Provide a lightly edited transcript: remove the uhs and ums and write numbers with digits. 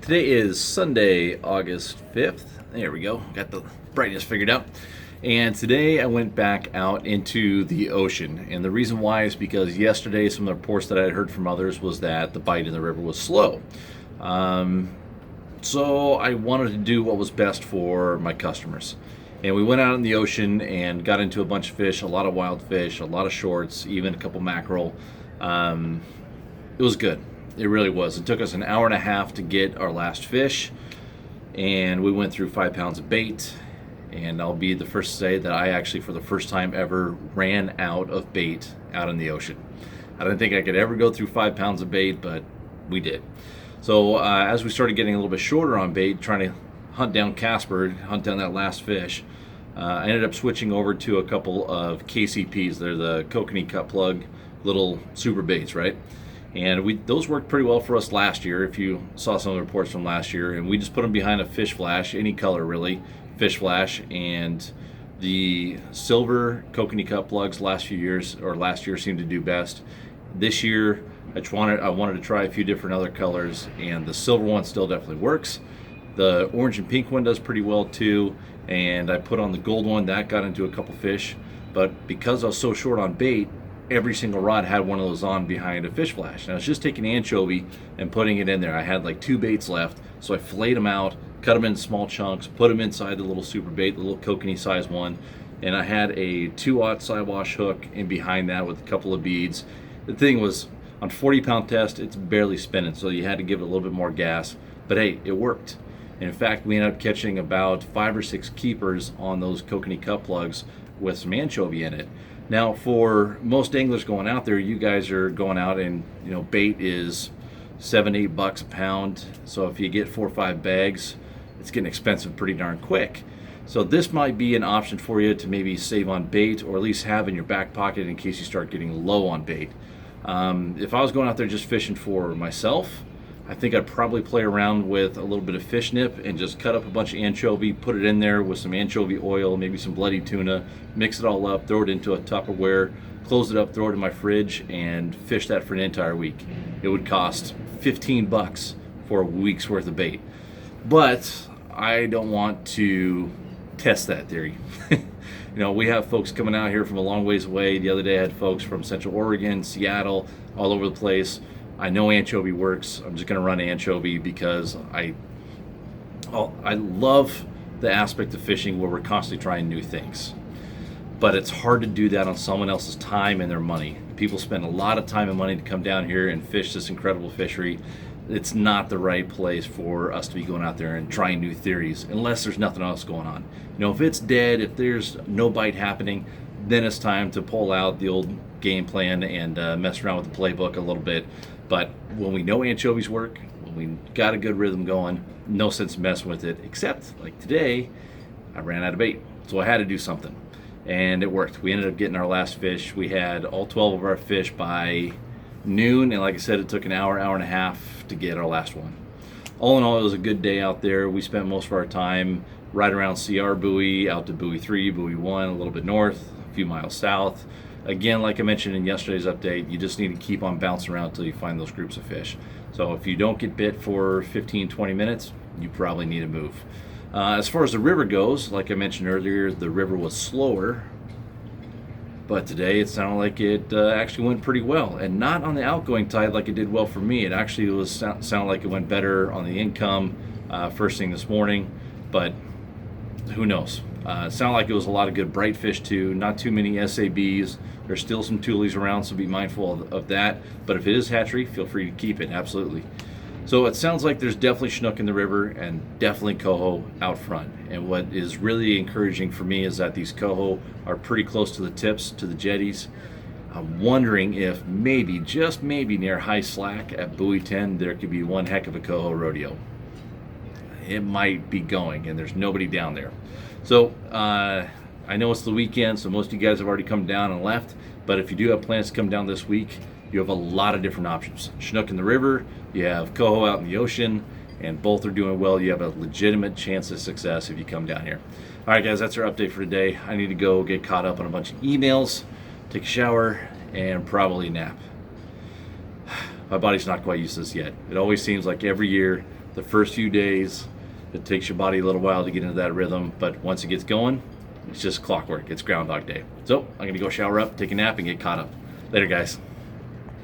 Today is Sunday, August 5th. There we go. Got the brightness figured out. And today I went back out into the ocean. And the reason why is because yesterday some of the reports that I had heard from others was that the bite in the river was slow. So I wanted to do what was best for my customers. And we went out in the ocean and got into a bunch of fish, a lot of wild fish, a lot of shorts, even a couple mackerel. It was good. It really was. It took us an hour and a half to get our last fish, and we went through 5 pounds of bait. And I'll be the first to say that I actually, for the first time ever, ran out of bait out in the ocean. I didn't think I could ever go through 5 pounds of bait, but we did. So as we started getting a little bit shorter on bait, trying to hunt down Casper, hunt down that last fish, I ended up switching over to a couple of KCPs. They're the kokanee cut plug little super baits, right? And those worked pretty well for us last year, if you saw some of the reports from last year. And we just put them behind a fish flash, any color really, fish flash. And the silver kokanee cut plugs last year seemed to do best. This year, I wanted to try a few different other colors, and the silver one still definitely works. The orange and pink one does pretty well too. And I put on the gold one, that got into a couple fish. But because I was so short on bait, every single rod had one of those on behind a fish flash. And I was just taking anchovy and putting it in there. I had like 2 baits left, so I filleted them out, cut them in small chunks, put them inside the little super bait, the little kokanee size one, and I had a 2/0 sidewash hook in behind that with a couple of beads. The thing was, on 40-pound test, it's barely spinning, so you had to give it a little bit more gas, but hey, it worked. And in fact, we ended up catching about 5 or 6 keepers on those kokanee cut plugs with some anchovy in it. Now, for most anglers going out there, you guys are going out and, bait is $7-8 a pound. So if you get 4 or 5 bags, it's getting expensive pretty darn quick. So this might be an option for you to maybe save on bait, or at least have in your back pocket in case you start getting low on bait. If I was going out there just fishing for myself, I think I'd probably play around with a little bit of fish nip and just cut up a bunch of anchovy, put it in there with some anchovy oil, maybe some bloody tuna, mix it all up, throw it into a Tupperware, close it up, throw it in my fridge, and fish that for an entire week. It would cost $15 for a week's worth of bait. But I don't want to test that theory. We have folks coming out here from a long ways away. The other day I had folks from Central Oregon, Seattle, all over the place. I know anchovy works. I'm just going to run anchovy because I love the aspect of fishing where we're constantly trying new things. But it's hard to do that on someone else's time and their money. People spend a lot of time and money to come down here and fish this incredible fishery. It's not the right place for us to be going out there and trying new theories unless there's nothing else going on. If it's dead, if there's no bite happening, then it's time to pull out the old game plan and mess around with the playbook a little bit. But when we know anchovies work, when we got a good rhythm going, no sense messing with it, except like today, I ran out of bait. So I had to do something, and it worked. We ended up getting our last fish. We had all 12 of our fish by noon, and like I said, it took an hour and a half to get our last one. All in all, it was a good day out there. We spent most of our time right around CR Buoy, out to Buoy 3, Buoy 1, a little bit north, a few miles south. Again, like I mentioned in yesterday's update, you just need to keep on bouncing around until you find those groups of fish. So if you don't get bit for 15-20 minutes, you probably need to move. As far as the river goes, like I mentioned earlier, the river was slower, but today it sounded like it actually went pretty well, and not on the outgoing tide like it did well for me. It actually sounded like it went better on the income first thing this morning, but who knows? It sounded like it was a lot of good bright fish too, not too many SABs. There's still some toolies around, so be mindful of that. But if it is hatchery, feel free to keep it, absolutely. So it sounds like there's definitely snook in the river and definitely coho out front. And what is really encouraging for me is that these coho are pretty close to the tips, to the jetties. I'm wondering if maybe, just maybe near high slack at Buoy 10, there could be one heck of a coho rodeo. It might be going, and there's nobody down there. So I know it's the weekend, so most of you guys have already come down and left. But if you do have plans to come down this week, you have a lot of different options. Chinook in the river, you have coho out in the ocean, and both are doing well. You have a legitimate chance of success if you come down here. All right, guys, that's our update for today. I need to go get caught up on a bunch of emails, take a shower, and probably nap. My body's not quite used to this yet. It always seems like every year The first few days, it takes your body a little while to get into that rhythm, but once it gets going, it's just clockwork. It's Groundhog Day. So I'm gonna go shower up, take a nap, and get caught up. Later, guys.